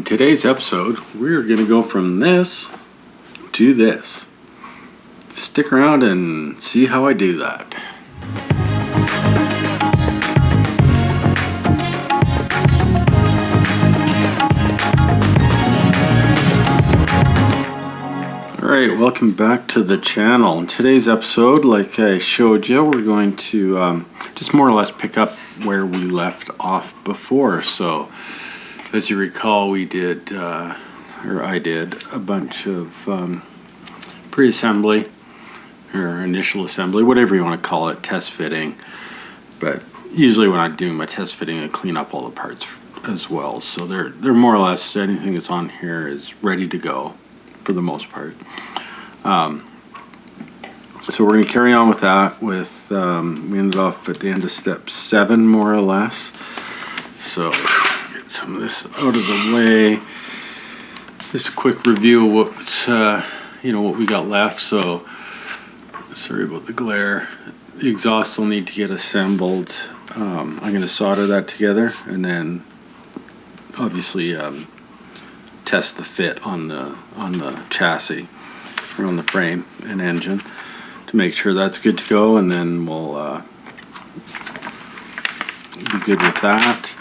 In today's episode, we're going to go from this to this. Stick around and see how I do that. Alright, welcome back to the channel. In today's episode, like I showed you, we're going to just more or less pick up where we left off before. So, as you recall, we did, I did, a bunch of pre-assembly, or initial assembly, whatever you want to call it, test fitting. But usually when I do my test fitting, I clean up all the parts as well. So they're more or less, anything that's on here is ready to go for the most part. So we're going to carry on with that. We ended off at the end of step 7, more or less. So get some of this out of the way. Just a quick review of what's what we got left. So sorry about the glare. The exhaust will need to get assembled. I'm going to solder that together, and then obviously test the fit on the chassis or on the frame and engine to make sure that's good to go, and then we'll be good with that.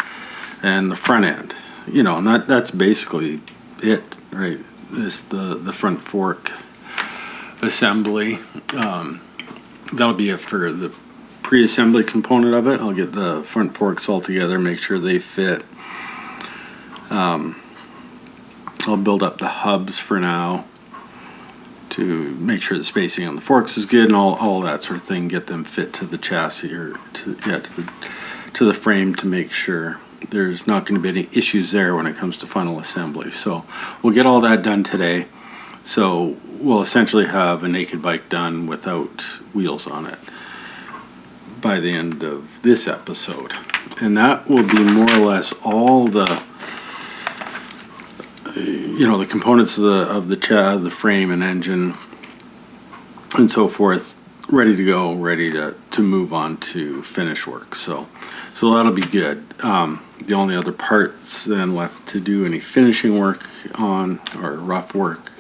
And the front end, and that's basically it, right? The front fork assembly. That'll be it for the pre-assembly component of it. I'll get the front forks all together, make sure they fit. I'll build up the hubs for now to make sure the spacing on the forks is good and all that sort of thing. Get them fit to the chassis or to the frame to make sure there's not going to be any issues there when it comes to final assembly. So we'll get all that done today. So we'll essentially have a naked bike done without wheels on it by the end of this episode. And that will be more or less all the the components of the frame and engine and so forth ready to go, ready to move on to finish work. So that'll be good. The only other parts then left to do any finishing work on, or rough work,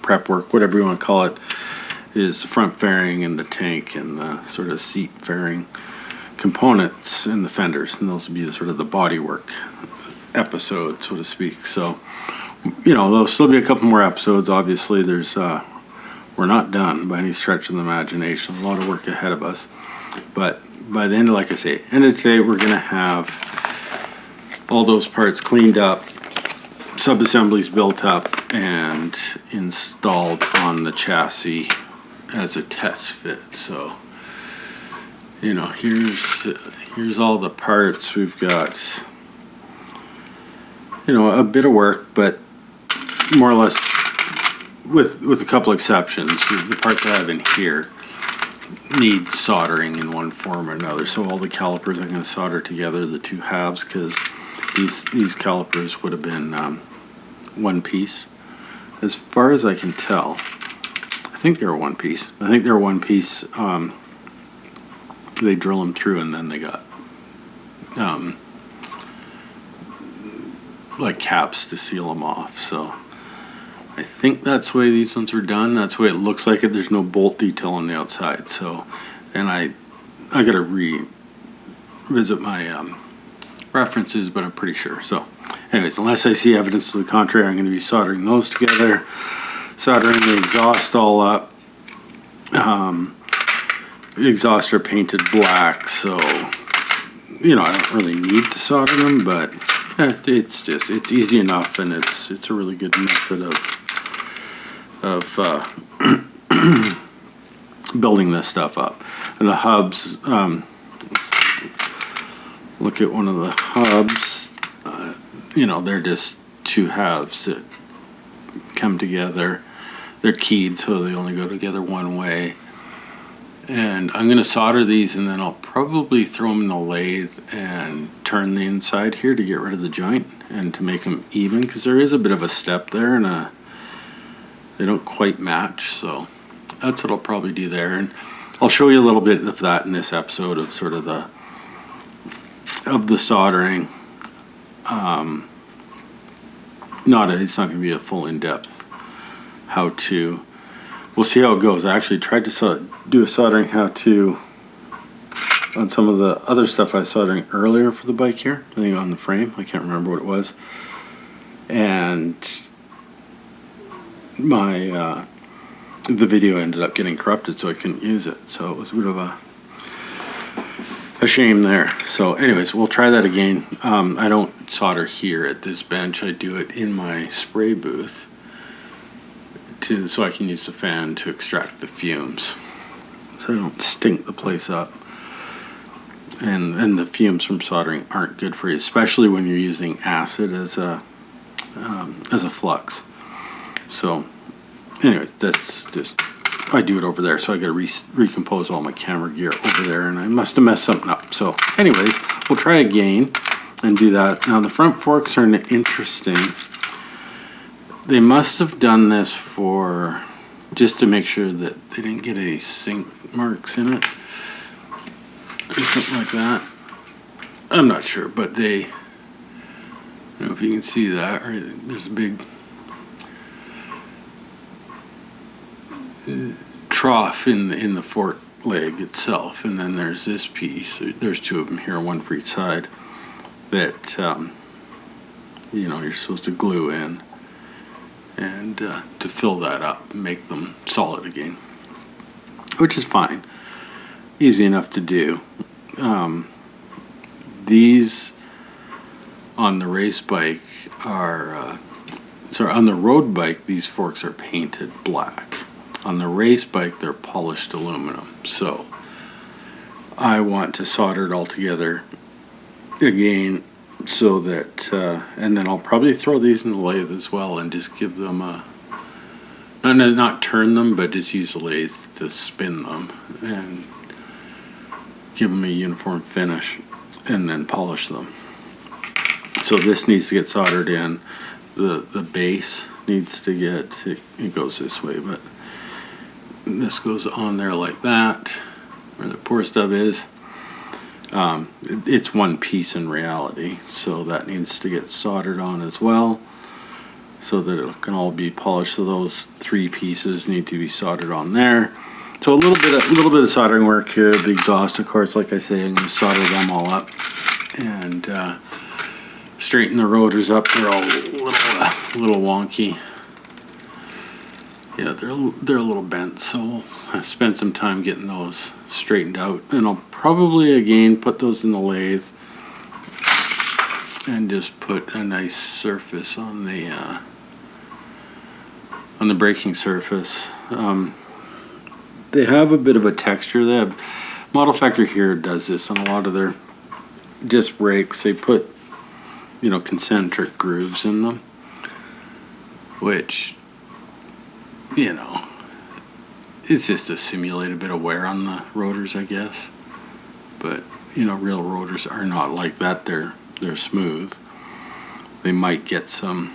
prep work, whatever you want to call it, is the front fairing and the tank and the sort of seat fairing components and the fenders, and those will be sort of the body work episode, so to speak. So there'll still be a couple more episodes. Obviously, we're not done by any stretch of the imagination. A lot of work ahead of us. But by the end of, end of today, we're going to have all those parts cleaned up, sub-assemblies built up, and installed on the chassis as a test fit. So, here's all the parts. We've got, a bit of work, but more or less, with a couple exceptions, the parts I have in here need soldering in one form or another. So all the calipers I'm going to solder together, the two halves, because these calipers would have been one piece. As far as I can tell, I think they're one piece. They drill them through, and then they got like caps to seal them off. So I think that's the way these ones are done. That's the way it looks like it. There's no bolt detail on the outside. So, and I got to revisit my references, but I'm pretty sure. So anyways, unless I see evidence to the contrary, I'm going to be soldering those together, soldering the exhaust all up. The exhausts are painted black, so I don't really need to solder them, but it's easy enough, and it's a really good method of building this stuff up. And the hubs, look at one of the hubs. They're just two halves that come together. They're keyed, so they only go together one way. And I'm going to solder these, and then I'll probably throw them in the lathe and turn the inside here to get rid of the joint and to make them even, because there is a bit of a step there, and they don't quite match. So that's what I'll probably do there. And I'll show you a little bit of that in this episode of sort of the soldering. it's not going to be a full in-depth how-to. We'll see how it goes. I actually tried to do a soldering how-to on some of the other stuff I was soldering earlier for the bike here. I think on the frame. I can't remember what it was. And my the video ended up getting corrupted, so I couldn't use it. So it was a bit of a shame there. So anyways, we'll try that again. I don't solder here at this bench. I do it in my spray booth so I can use the fan to extract the fumes, so I don't stink the place up. And the fumes from soldering aren't good for you, especially when you're using acid as a flux. So anyway, that's just, I do it over there, so I gotta recompose all my camera gear over there, and I must have messed something up. So anyways, we'll try again and do that. Now the front forks are interesting. They must have done this just to make sure that they didn't get any sink marks in it or something like that. I'm not sure, but I don't know if you can see that, right? There's a big trough in the fork leg itself, and then there's this piece. There's two of them here, one for each side, that you're supposed to glue in and to fill that up and make them solid again, which is fine, easy enough to do. These on the race bike are on the road bike, these forks are painted black. On the race bike, they're polished aluminum. So I want to solder it all together again, so that and then I'll probably throw these in the lathe as well and just give them not turn them, but just use the lathe to spin them and give them a uniform finish and then polish them. So this needs to get soldered in. The base needs to get, it goes this way, but this goes on there like that, where the pour stub is. It's one piece in reality, so that needs to get soldered on as well, so that it can all be polished. So those three pieces need to be soldered on there. So a little bit of soldering work here. The exhaust, of course, like I say, I'm going to solder them all up and straighten the rotors up. They're all a little wonky. Yeah, they're a little bent, so I spent some time getting those straightened out, and I'll probably again put those in the lathe and just put a nice surface on the braking surface. They have a bit of a texture. They have, Model Factory here does this on a lot of their disc brakes. They put concentric grooves in them, which it's just to simulate a bit of wear on the rotors, I guess. But real rotors are not like that. They're smooth. They might get some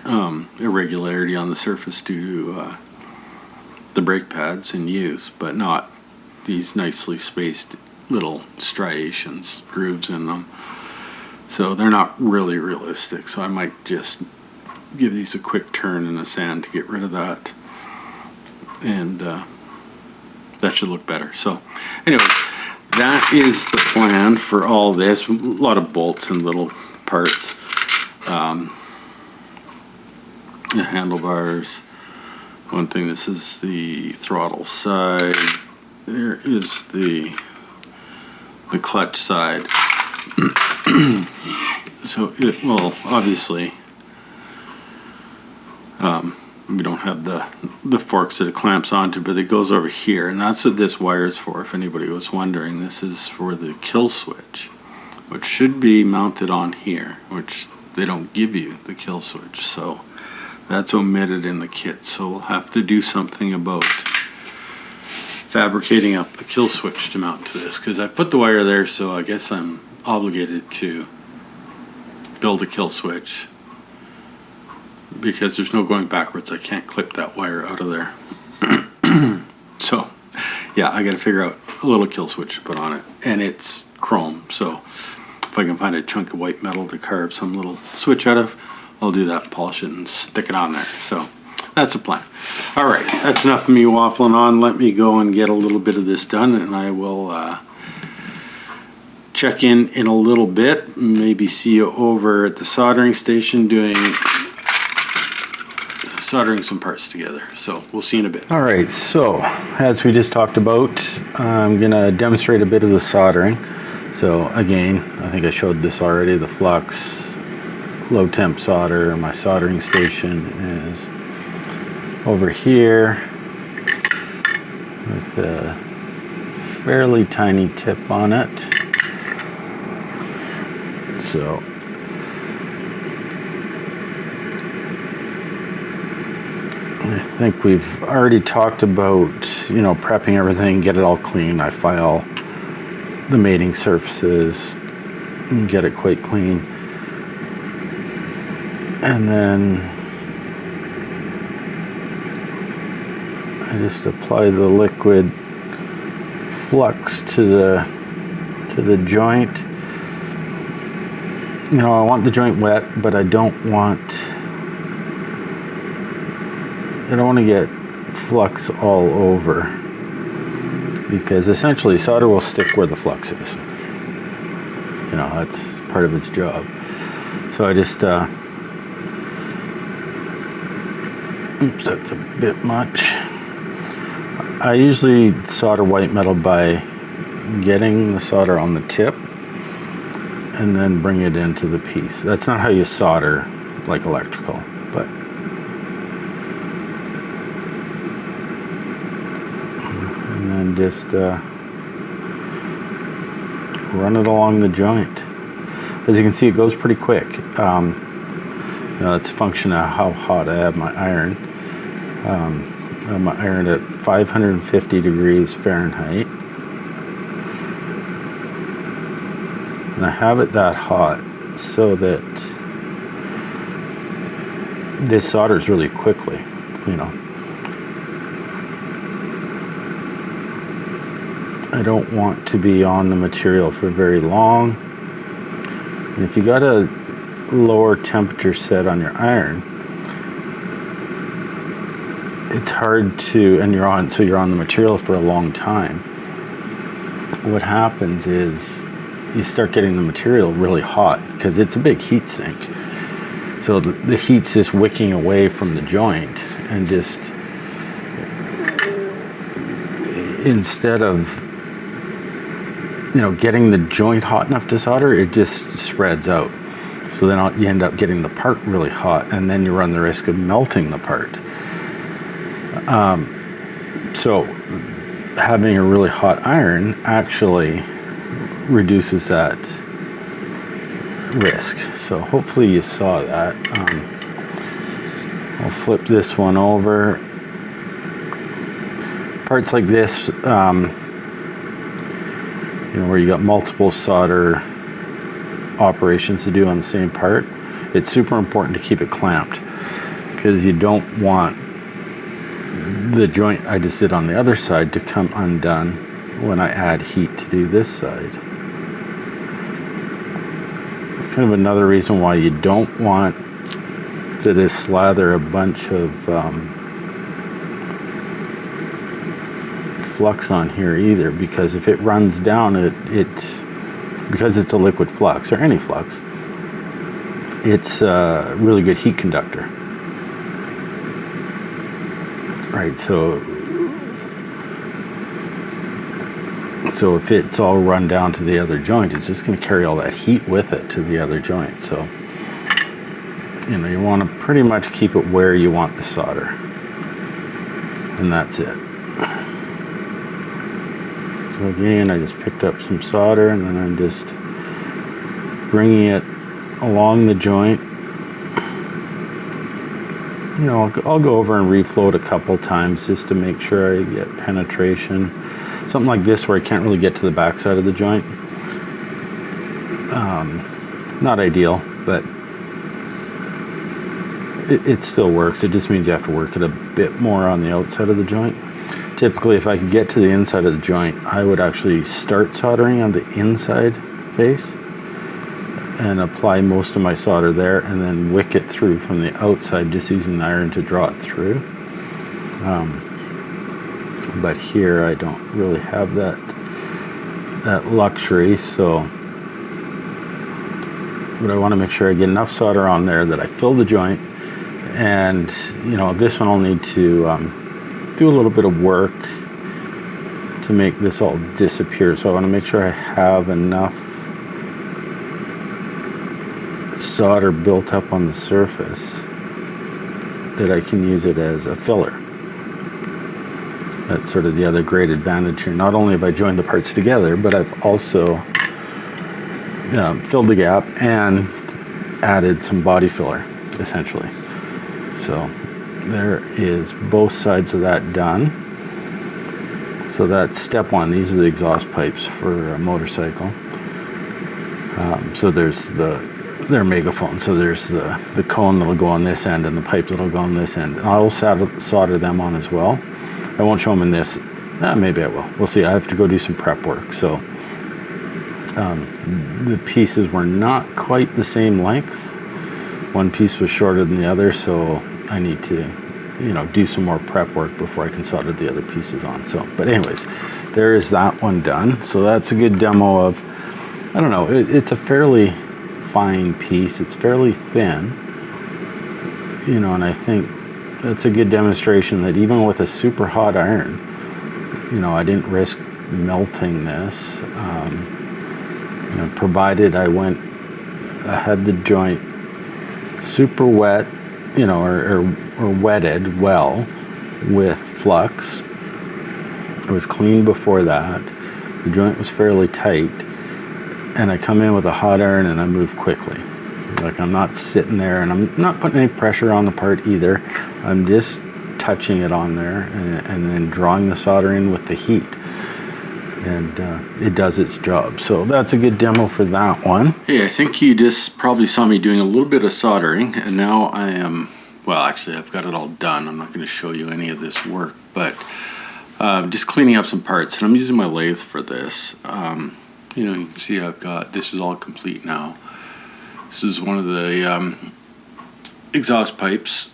irregularity on the surface due to the brake pads in use, but not these nicely spaced little striations, grooves in them. So they're not really realistic. So I might just give these a quick turn in the sand to get rid of that, and that should look better. So anyways, that is the plan for all this. A lot of bolts and little parts. The handlebars. One thing, this is the throttle side. There is the clutch side. So it will obviously we don't have the forks that it clamps onto, but it goes over here, and that's what this wire is for, if anybody was wondering. This is for the kill switch, which should be mounted on here, which they don't give you the kill switch, so that's omitted in the kit. So we'll have to do something about fabricating up a kill switch to mount to this, because I put the wire there, so I guess I'm obligated to build a kill switch, because there's no going backwards. I can't clip that wire out of there. So yeah, I got to figure out a little kill switch to put on it, and it's chrome, so If I can find a chunk of white metal to carve some little switch out of, I'll do that, polish it, and stick it on there. So that's the plan. All right, that's enough of me waffling on. Let me go and get a little bit of this done, and I will check in a little bit. Maybe see you over at the soldering station soldering some parts together. So we'll see you in a bit. All right, so as we just talked about, I'm gonna demonstrate a bit of the soldering. So again, I think I showed this already, the flux, low temp solder. My soldering station is over here with a fairly tiny tip on it. So I think we've already talked about, you know, prepping everything, get it all clean. I file the mating surfaces and get it quite clean. And then I just apply the liquid flux to the joint. You know, I want the joint wet, but I don't want to get flux all over, because essentially solder will stick where the flux is. You know, that's part of its job. So I just oops, that's a bit much. I usually solder white metal by getting the solder on the tip and then bring it into the piece. That's not how you solder like electrical, but and then just run it along the joint. As you can see, it goes pretty quick. You know, it's a function of how hot I have my iron. I have my iron at 550 degrees Fahrenheit. And I have it that hot so that this solders really quickly, you know. I don't want to be on the material for very long. And if you got a lower temperature set on your iron, it's hard to, and you're on the material for a long time. What happens is you start getting the material really hot because it's a big heat sink. So the heat's just wicking away from the joint, and just instead of, you know, getting the joint hot enough to solder, it just spreads out. So then you end up getting the part really hot, and then you run the risk of melting the part. So having a really hot iron actually reduces that risk. So hopefully you saw that. I'll flip this one over. Parts like this, you know, where you got multiple solder operations to do on the same part, it's super important to keep it clamped, because you don't want the joint I just did on the other side to come undone when I add heat to do this side. It's kind of another reason why you don't want to just slather a bunch of flux on here either, because if it runs down, because it's a liquid flux, or any flux, it's a really good heat conductor. Right, so if it's all run down to the other joint, it's just going to carry all that heat with it to the other joint. So, you know, you want to pretty much keep it where you want the solder, and that's it. So again, I just picked up some solder, and then I'm just bringing it along the joint. You know, I'll go over and refloat a couple times just to make sure I get penetration. Something like this where I can't really get to the back side of the joint. Not ideal, but it still works. It just means you have to work it a bit more on the outside of the joint. Typically, if I could get to the inside of the joint, I would actually start soldering on the inside face and apply most of my solder there, and then wick it through from the outside, just using the iron to draw it through. But here I don't really have that luxury, so but I want to make sure I get enough solder on there that I fill the joint. And you know, this one I'll need to do a little bit of work to make this all disappear, so I want to make sure I have enough solder built up on the surface that I can use it as a filler. That's sort of the other great advantage here. Not only have I joined the parts together, but I've also filled the gap and added some body filler, essentially. So there is both sides of that done. So that's step one. These are the exhaust pipes for a motorcycle. So there's they're megaphone. So there's the cone that'll go on this end and the pipe that'll go on this end. And I'll solder them on as well. I won't show them in this. Maybe I will. We'll see. I have to go do some prep work. So the pieces were not quite the same length. One piece was shorter than the other, so I need to, you know, do some more prep work before I can solder the other pieces on. So, but anyways, there is that one done. So that's a good demo of, I don't know, it's a fairly fine piece. It's fairly thin, you know, and I think that's a good demonstration that even with a super hot iron, you know, I didn't risk melting this, you know, provided I had the joint super wet, you know, or wetted well with flux. It was clean before that. The joint was fairly tight, and I come in with a hot iron and I move quickly. Like, I'm not sitting there, and I'm not putting any pressure on the part either. I'm just touching it on there and then drawing the solder in with the heat, and it does its job. So that's a good demo for that one. Hey, I think you just probably saw me doing a little bit of soldering, and now I am, well, actually I've got it all done. I'm not going to show you any of this work, but just cleaning up some parts, and I'm using my lathe for this. You know, you can see this is all complete now. This is one of the exhaust pipes,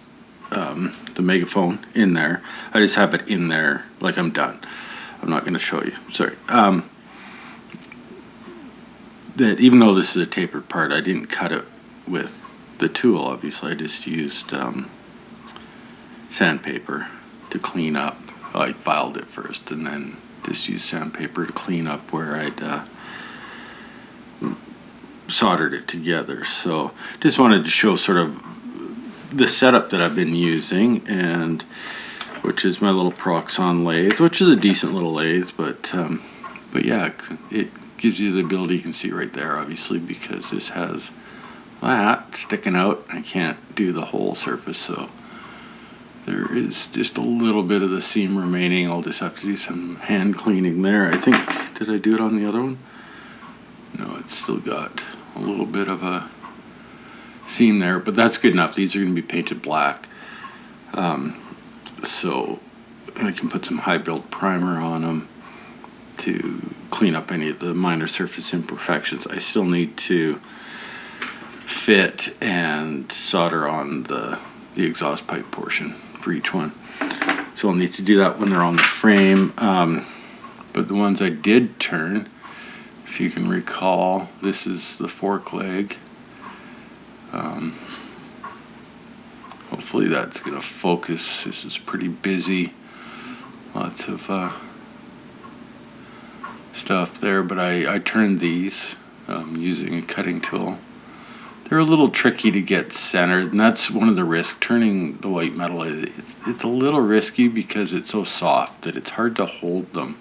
the megaphone in there. I just have it in there like I'm done. I'm not going to show you, sorry. That even though this is a tapered part, I didn't cut it with the tool, obviously. I just used sandpaper to clean up. I filed it first and then just used sandpaper to clean up where I'd soldered it together. So just wanted to show sort of the setup that I've been using, and which is my little Proxon lathe, which is a decent little lathe, but yeah, it gives you the ability. You can see right there, obviously, because this has that sticking out. I can't do the whole surface, so there is just a little bit of the seam remaining. I'll just have to do some hand cleaning there. I think, did I do it on the other one? No, it's still got a little bit of a seam there, but that's good enough. These are going to be painted black. So I can put some high build primer on them to clean up any of the minor surface imperfections. I still need to fit and solder on the exhaust pipe portion for each one. So I'll need to do that when they're on the frame. But the ones I did turn, if you can recall, this is the fork leg. Hopefully that's going to focus. This is pretty busy. Lots of stuff there, but I turned these using a cutting tool. They're a little tricky to get centered, and that's one of the risks. Turning the white metal, it's a little risky because it's so soft that it's hard to hold them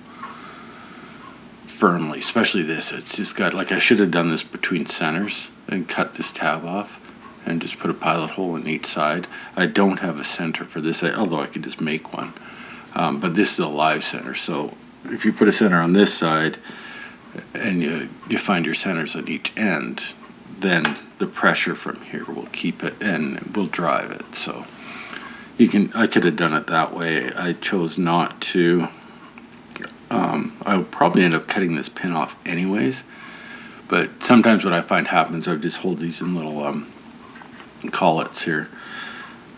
firmly, especially this. It's just got, like, I should have done this between centers and cut this tab off and just put a pilot hole in each side. I don't have a center for this, although I could just make one. But this is a live center, so if you put a center on this side and you find your centers on each end, then the pressure from here will keep it and will drive it. So I could have done it that way. I chose not to. I'll probably end up cutting this pin off anyways, But sometimes what I find happens, I just hold these in little collets here.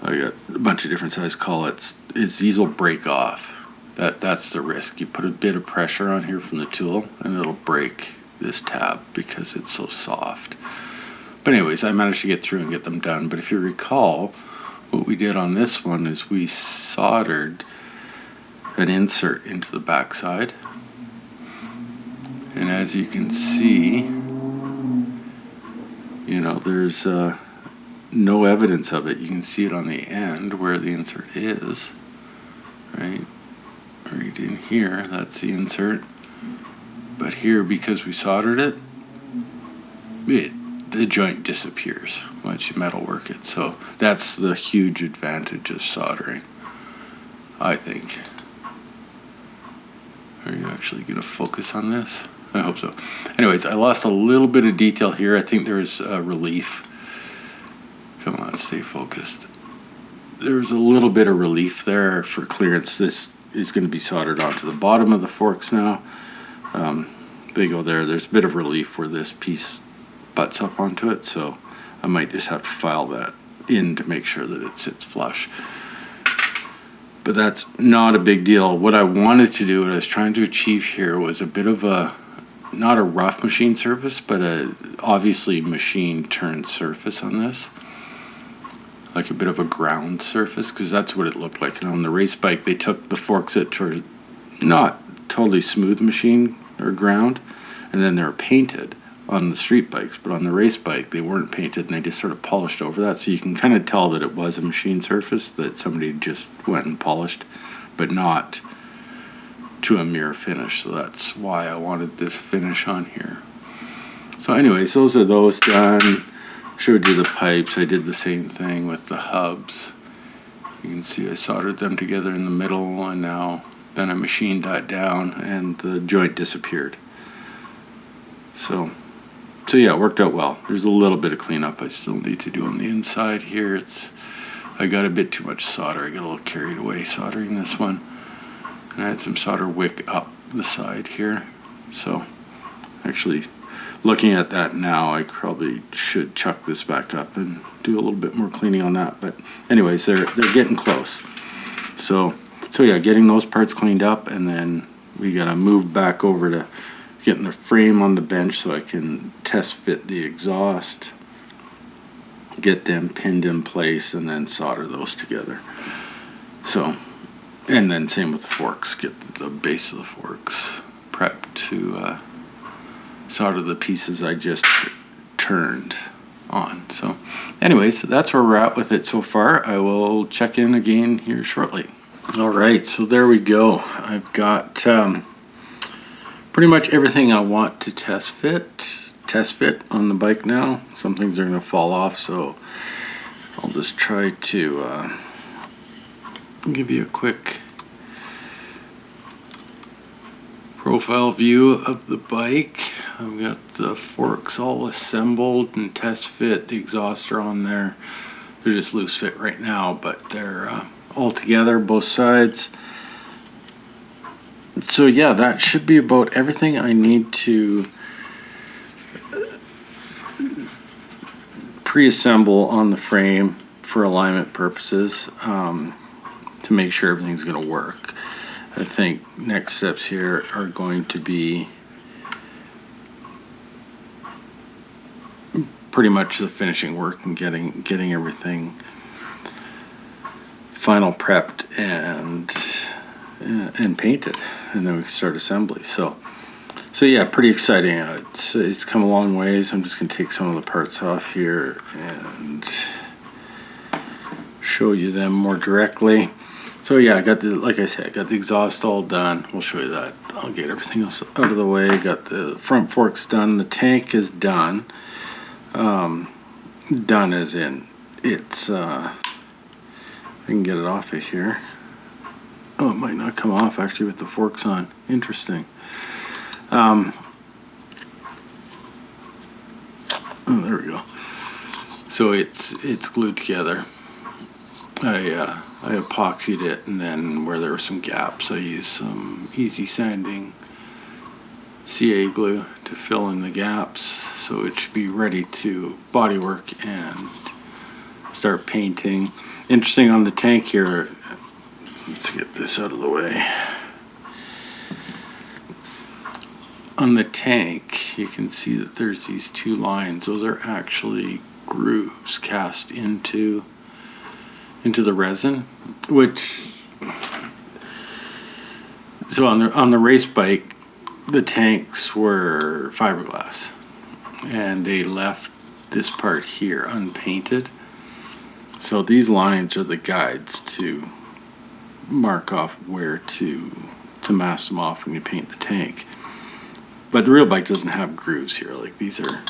I got a bunch of different size collets. These will break off. That's the risk. You put a bit of pressure on here from the tool and it'll break this tab because it's so soft. But anyways, I managed to get through and get them done. But if you recall, what we did on this one is we soldered an insert into the backside. And as you can see, you know, there's no evidence of it. You can see it on the end where the insert is, right? Right in here, that's the insert. But here, because we soldered it, the joint disappears once you metalwork it. So that's the huge advantage of soldering, I think. Are you actually going to focus on this? I hope so. Anyways, I lost a little bit of detail here. I think there's relief. Come on, stay focused. There's a little bit of relief there for clearance. This is going to be soldered onto the bottom of the forks now. They go there. There's a bit of relief where this piece butts up onto it, so I might just have to file that in to make sure that it sits flush. But that's not a big deal. What I wanted to do, what I was trying to achieve here, was a bit of a, not a rough machine surface, but a obviously machine turned surface on this. Like a bit of a ground surface, because that's what it looked like. And on the race bike, they took the forks that were not totally smooth machine or ground, and then they were painted on the street bikes. But on the race bike, they weren't painted, and they just sort of polished over that. So you can kind of tell that it was a machine surface that somebody just went and polished, but not to a mirror finish. So that's why I wanted this finish on here. So anyways, those are those done. Showed you the pipes. I did the same thing with the hubs. You can see I soldered them together in the middle, and then I machined that down and the joint disappeared. So yeah, it worked out well. There's a little bit of cleanup I still need to do on the inside here. I got a bit too much solder. I got a little carried away soldering this one. And I had some solder wick up the side here. So actually, looking at that now, I probably should chuck this back up and do a little bit more cleaning on that. But anyways, they're getting close. So yeah, getting those parts cleaned up, and then we gotta move back over to getting the frame on the bench so I can test fit the exhaust, get them pinned in place, and then solder those together. So, and then same with the forks, get the base of the forks prepped to solder the pieces I just turned on. So anyways, that's where we're at with it so far. I will check in again here shortly. All right, so there we go. I've got pretty much everything I want to test fit on the bike now. Some things are going to fall off, so I'll just try to give you a quick profile view of the bike. I've got the forks all assembled and test fit. The exhausts are on there. They're just loose fit right now, but they're all together, both sides. So yeah, that should be about everything I need to pre-assemble on the frame for alignment purposes, to make sure everything's going to work. I think next steps here are going to be pretty much the finishing work and getting everything final prepped and painted, and then we can start assembly. So yeah, pretty exciting. It's come a long ways. I'm just going to take some of the parts off here and show you them more directly. So yeah, like I said, I got the exhaust all done. We'll show you that. I'll get everything else out of the way. Got the front forks done. The tank is done. Done as in it's I can get it off of here. Oh, it might not come off actually with the forks on. Interesting. Oh, there we go. So it's glued together. I epoxied it, and then where there were some gaps, I used some easy sanding CA glue to fill in the gaps, so it should be ready to bodywork and start painting. Interesting on the tank here, let's get this out of the way. On the tank, you can see that there's these two lines. Those are actually grooves cast into the resin, which, so on the race bike, the tanks were fiberglass, and they left this part here unpainted. So these lines are the guides to mark off where to mask them off when you paint the tank. But the real bike doesn't have grooves here. Like, these are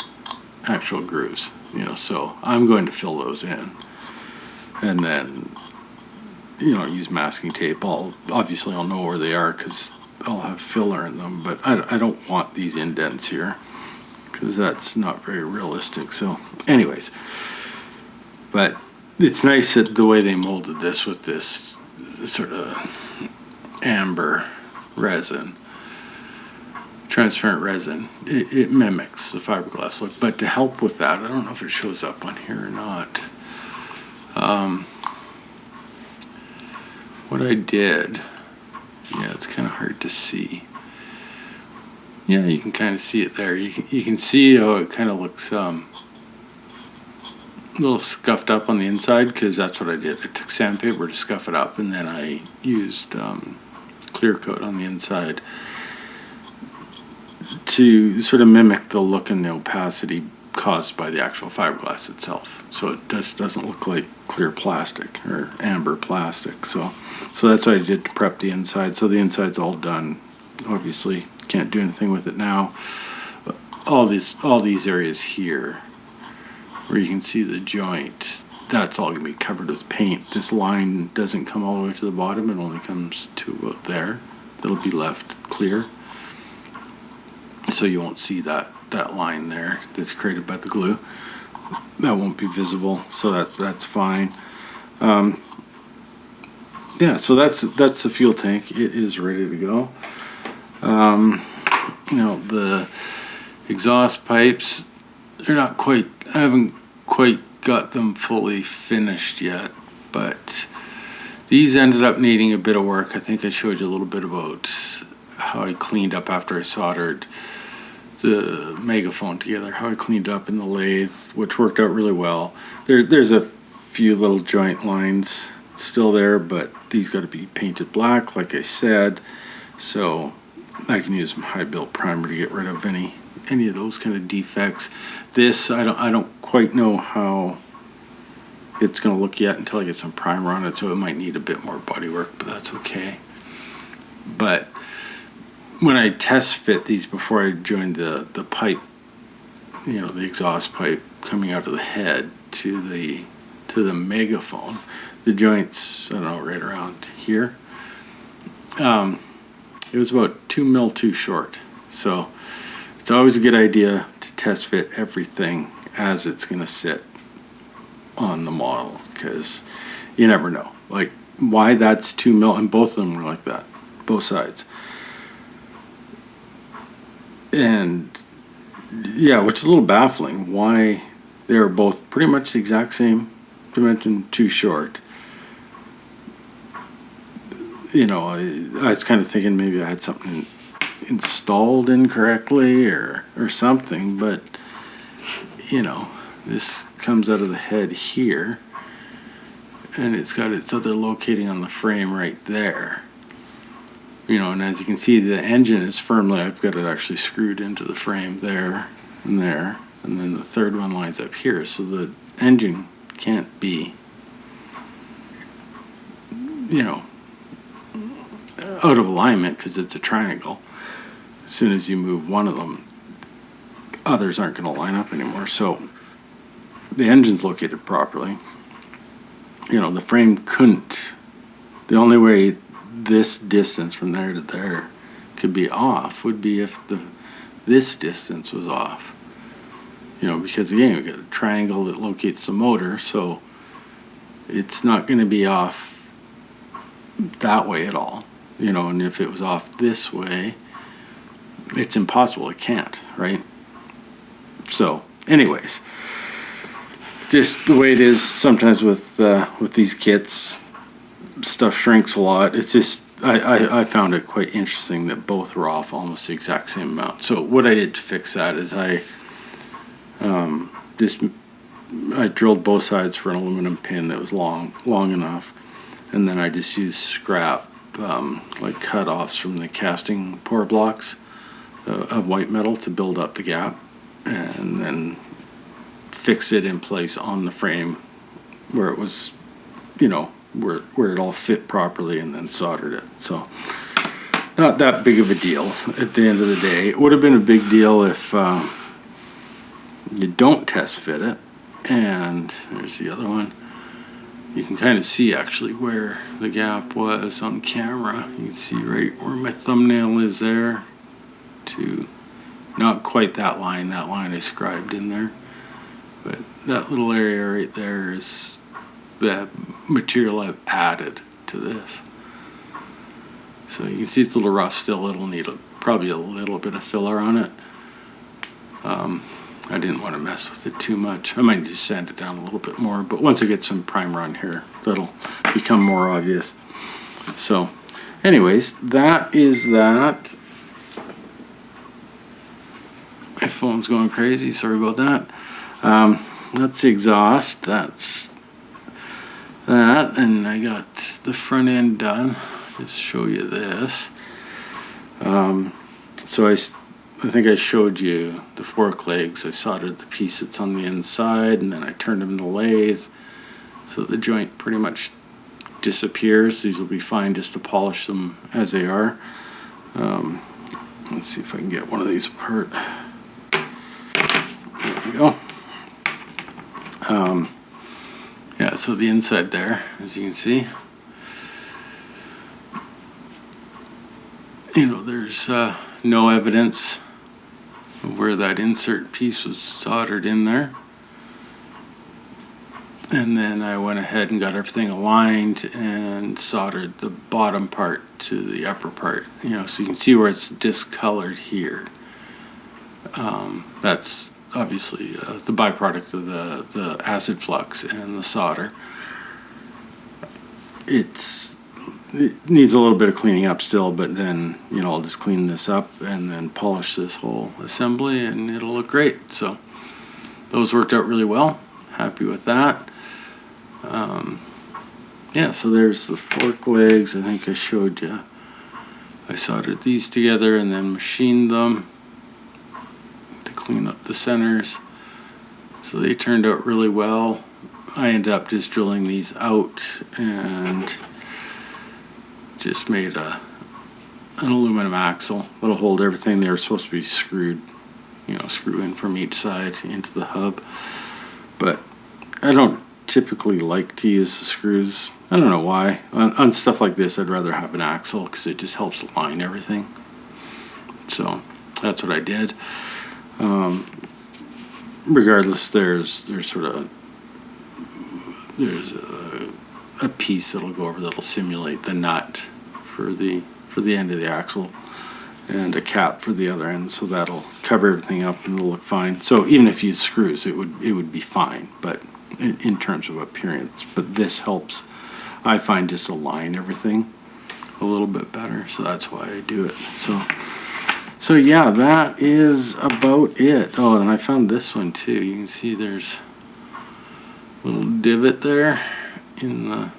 actual grooves, you know, so I'm going to fill those in. And then, you know, use masking tape. Obviously I'll know where they are because I'll have filler in them, but I don't want these indents here because that's not very realistic. So anyways, but it's nice that the way they molded this with this sort of amber resin, transparent resin, it mimics the fiberglass look. But to help with that, I don't know if it shows up on here or not. What I did, yeah, it's kind of hard to see. Yeah, you can kind of see it there. You can see how it kind of looks a little scuffed up on the inside, because that's what I did. I took sandpaper to scuff it up, and then I used clear coat on the inside to sort of mimic the look and the opacity caused by the actual fiberglass itself. So it just doesn't look like clear plastic or amber plastic. So that's what I did to prep the inside. So the inside's all done. Obviously can't do anything with it now. But all these areas here where you can see the joint, that's all gonna be covered with paint. This line doesn't come all the way to the bottom, it only comes to about there. That'll be left clear, so you won't see that line there that's created by the glue. That won't be visible, so that's fine. Yeah, so that's the fuel tank. It is ready to go. You know, the exhaust pipes, they're not quite, I haven't quite got them fully finished yet, but these ended up needing a bit of work. I think I showed you a little bit about how I cleaned up after I soldered the megaphone together, how I cleaned up in the lathe, which worked out really well. There's a few little joint lines still there, but these got to be painted black, like I said, so I can use some high build primer to get rid of any of those kind of defects. This, I don't quite know how it's going to look yet until I get some primer on it, so it might need a bit more body work, but that's okay. But when I test fit these before I joined the pipe, you know, the exhaust pipe coming out of the head to the megaphone, the joints, I don't know, right around here, it was about 2 mil too short. So it's always a good idea to test fit everything as it's going to sit on the model, because you never know, like, why that's 2 mil, and both of them were like that, both sides. And yeah, which is a little baffling, why they were both pretty much the exact same dimension, too short. You know, I was kind of thinking maybe I had something installed incorrectly or something, but you know, this comes out of the head here, and it's got its other locating on the frame right there. You know, and as you can see, the engine is firmly, I've got it actually screwed into the frame there, and then the third one lines up here, so the engine can't be, you know, out of alignment because it's a triangle. As soon as you move one of them, others aren't going to line up anymore. So the engine's located properly. You know, the frame couldn't, the only way this distance from there to there could be off would be if this distance was off. You know, because again, we got a triangle that locates the motor, so it's not going to be off that way at all. You know, and if it was off this way, it's impossible. It can't, right? So, anyways, just the way it is sometimes with these kits, stuff shrinks a lot. It's just I found it quite interesting that both were off almost the exact same amount. So what I did to fix that is I drilled both sides for an aluminum pin that was long enough, and then I just used scrap like cut-offs from the casting pour blocks of white metal to build up the gap, and then fix it in place on the frame where it was, you know, where it all fit properly, and then soldered it. So not that big of a deal at the end of the day. It would have been a big deal if you don't test fit it. And there's the other one. You can kind of see actually where the gap was on camera. You can see right where my thumbnail is there, to not quite that line I scribed in there, but that little area right there is the material I've added to this. So you can see it's a little rough still. It'll need probably a little bit of filler on it. I didn't want to mess with it too much. I might just sand it down a little bit more, but once I get some primer on here, that'll become more obvious. So anyways, that is that. My phone's going crazy, sorry about that. That's the exhaust, that's that, and I got the front end done. Just show you this. So I think I showed you the fork legs. I soldered the piece that's on the inside, and then I turned them in the lathe, so the joint pretty much disappears. These will be fine just to polish them as they are. Let's see if I can get one of these apart. There we go. Yeah, so the inside there, as you can see, you know, there's no evidence of where that insert piece was soldered in there. And then I went ahead and got everything aligned and soldered the bottom part to the upper part, you know, so you can see where it's discolored here. That's obviously the byproduct of the acid flux and the solder. It needs a little bit of cleaning up still, but then, you know, I'll just clean this up and then polish this whole assembly and it'll look great. So those worked out really well. Happy with that. Yeah, so there's the fork legs. I think I showed you. I soldered these together and then machined them to clean up the centers. So they turned out really well. I ended up just drilling these out and just made an aluminum axle that'll hold everything. They were supposed to be screwed, you know, screw in from each side into the hub. But I don't typically like to use the screws. I don't know why. On stuff like this, I'd rather have an axle because it just helps align everything. So that's what I did. Regardless, there's a piece that'll go over that'll simulate the nut for the end of the axle, and a cap for the other end, so that'll cover everything up and it'll look fine. So even if you use screws, it would be fine, but in terms of appearance. But this helps, I find, just align everything a little bit better, so that's why I do it. So yeah, that is about it. Oh, and I found this one too. You can see there's a little divot there in the,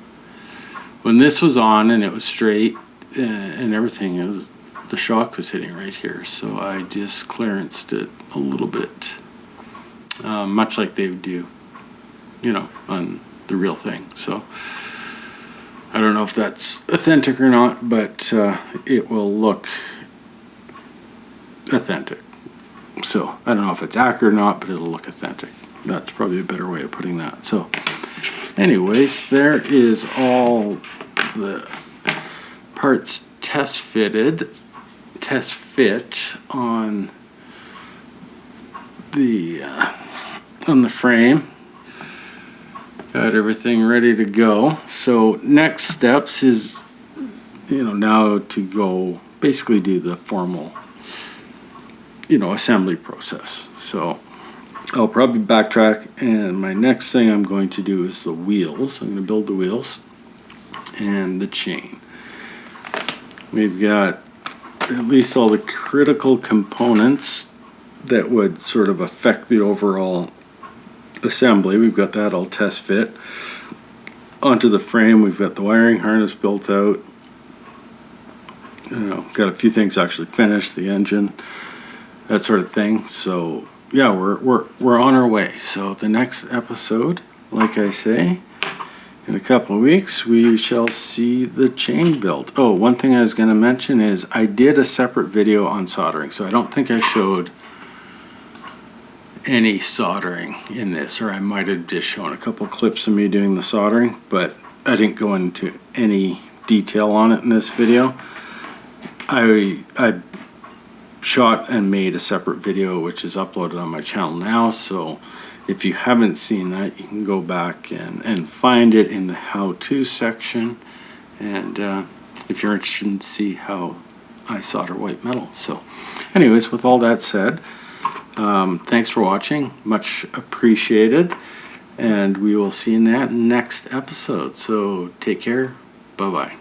when this was on and it was straight and everything, it was, the shock was hitting right here, so I just clearanced it a little bit, much like they would do, you know, on the real thing. So I don't know if that's authentic or not, but it will look authentic. So I don't know if it's accurate or not, but it'll look authentic. That's probably a better way of putting that. So anyways, there is all the parts test fit on the frame. Got everything ready to go. So next steps is, you know, now to go basically do the formal assembly process. So I'll probably backtrack, and my next thing I'm going to do is the wheels. I'm going to build the wheels and the chain. We've got at least all the critical components that would sort of affect the overall assembly. We've got that all test fit. Onto the frame, we've got the wiring harness built out. Got a few things actually finished, the engine, that sort of thing. So yeah, we're on our way. So the next episode, like I say, in a couple of weeks, we shall see the chain built. Oh, one thing I was going to mention is I did a separate video on soldering, so I don't think I showed any soldering in this, or I might have just shown a couple clips of me doing the soldering, but I didn't go into any detail on it in this video. I shot and made a separate video which is uploaded on my channel now, so if you haven't seen that, you can go back and find it in the how-to section, and if you're interested to see how I solder white metal. So anyways, with all that said, thanks for watching, much appreciated, and we will see you in that next episode. So take care, bye-bye.